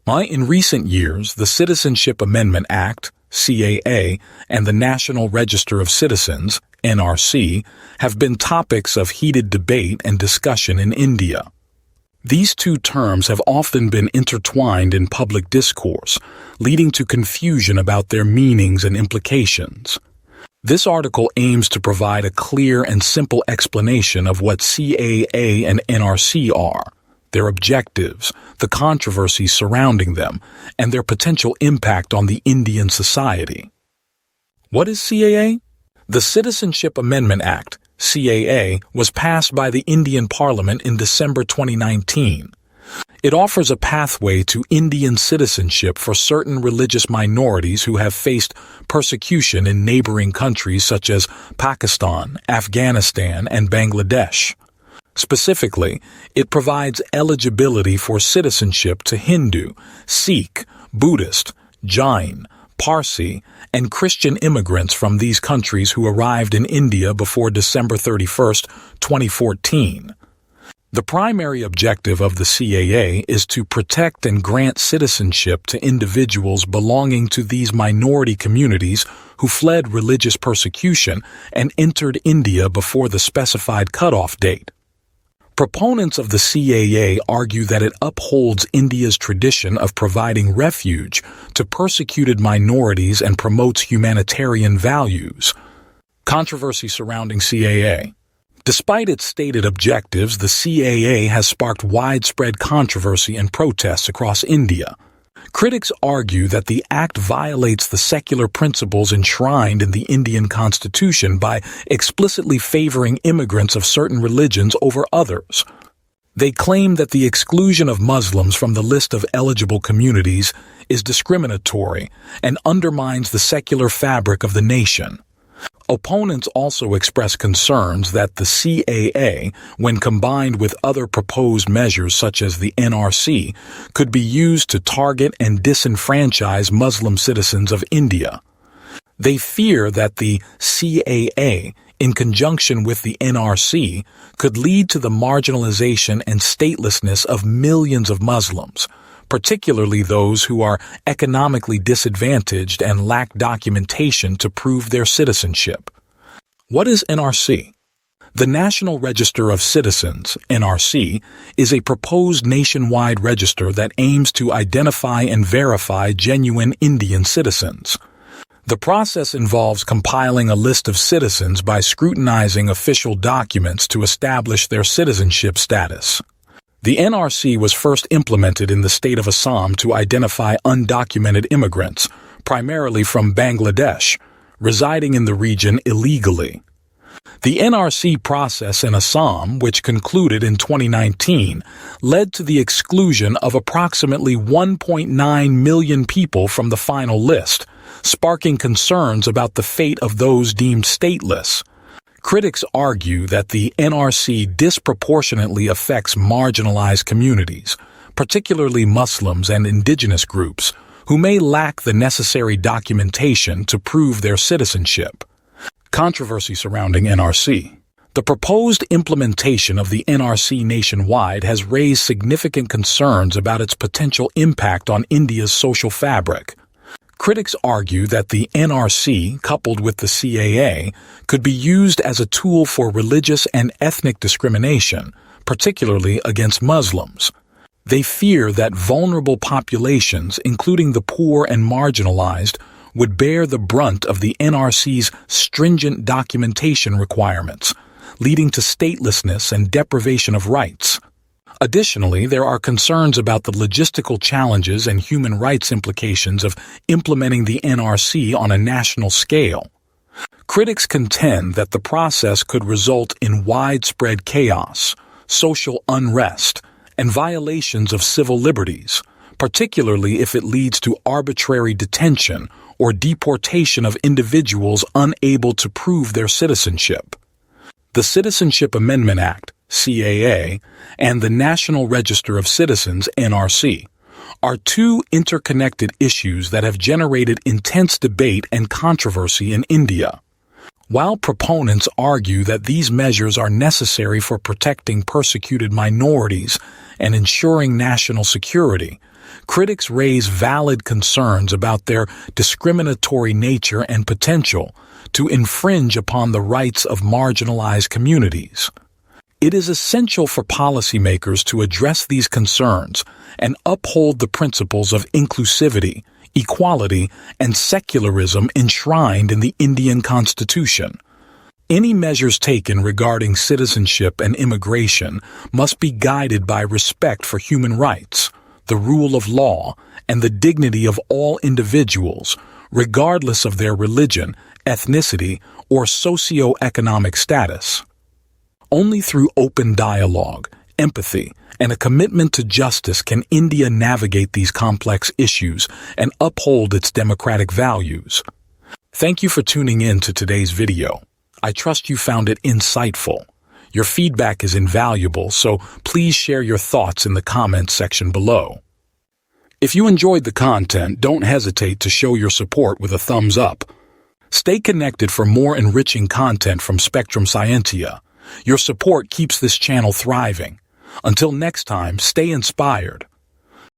In recent years, the Citizenship Amendment Act, CAA, and the National Register of Citizens, NRC, have been topics of heated debate and discussion in India. These two terms have often been intertwined in public discourse, leading to confusion about their meanings and implications. This article aims to provide a clear and simple explanation of what CAA and NRC are, their objectives, the controversies surrounding them, and their potential impact on the Indian society. What is CAA? The Citizenship Amendment Act, CAA, was passed by the Indian Parliament in December 2019. It offers a pathway to Indian citizenship for certain religious minorities who have faced persecution in neighboring countries such as Pakistan, Afghanistan, and Bangladesh. Specifically, it provides eligibility for citizenship to Hindu, Sikh, Buddhist, Jain, Parsi, and Christian immigrants from these countries who arrived in India before December 31, 2014. The primary objective of the CAA is to protect and grant citizenship to individuals belonging to these minority communities who fled religious persecution and entered India before the specified cutoff date. Proponents of the CAA argue that it upholds India's tradition of providing refuge to persecuted minorities and promotes humanitarian values. Controversy surrounding CAA. Despite its stated objectives, the CAA has sparked widespread controversy and protests across India. Critics argue that the act violates the secular principles enshrined in the Indian Constitution by explicitly favoring immigrants of certain religions over others. They claim that the exclusion of Muslims from the list of eligible communities is discriminatory and undermines the secular fabric of the nation. Opponents also express concerns that the CAA, when combined with other proposed measures such as the NRC, could be used to target and disenfranchise Muslim citizens of India. They fear that the CAA, in conjunction with the NRC, could lead to the marginalization and statelessness of millions of Muslims, particularly those who are economically disadvantaged and lack documentation to prove their citizenship. What is NRC? The National Register of Citizens, NRC, is a proposed nationwide register that aims to identify and verify genuine Indian citizens. The process involves compiling a list of citizens by scrutinizing official documents to establish their citizenship status. The NRC was first implemented in the state of Assam to identify undocumented immigrants, primarily from Bangladesh, residing in the region illegally. The NRC process in Assam, which concluded in 2019, led to the exclusion of approximately 1.9 million people from the final list, sparking concerns about the fate of those deemed stateless. Critics argue that the NRC disproportionately affects marginalized communities, particularly Muslims and indigenous groups, who may lack the necessary documentation to prove their citizenship. Controversy surrounding NRC. The proposed implementation of the NRC nationwide has raised significant concerns about its potential impact on India's social fabric. Critics argue that the NRC, coupled with the CAA, could be used as a tool for religious and ethnic discrimination, particularly against Muslims. They fear that vulnerable populations, including the poor and marginalized, would bear the brunt of the NRC's stringent documentation requirements, leading to statelessness and deprivation of rights. Additionally, there are concerns about the logistical challenges and human rights implications of implementing the NRC on a national scale. Critics contend that the process could result in widespread chaos, social unrest, and violations of civil liberties, particularly if it leads to arbitrary detention or deportation of individuals unable to prove their citizenship. The Citizenship Amendment Act, CAA, and the National Register of Citizens, NRC, are two interconnected issues that have generated intense debate and controversy in India. While proponents argue that these measures are necessary for protecting persecuted minorities and ensuring national security, critics raise valid concerns about their discriminatory nature and potential to infringe upon the rights of marginalized communities. It is essential for policymakers to address these concerns and uphold the principles of inclusivity, equality, and secularism enshrined in the Indian Constitution. Any measures taken regarding citizenship and immigration must be guided by respect for human rights, the rule of law, and the dignity of all individuals, regardless of their religion, ethnicity, or socio-economic status. Only through open dialogue, empathy, and a commitment to justice can India navigate these complex issues and uphold its democratic values. Thank you for tuning in to today's video. I trust you found it insightful. Your feedback is invaluable, so please share your thoughts in the comments section below. If you enjoyed the content, don't hesitate to show your support with a thumbs up. Stay connected for more enriching content from Spectrum Scientia. Your support keeps this channel thriving. Until next time, stay inspired.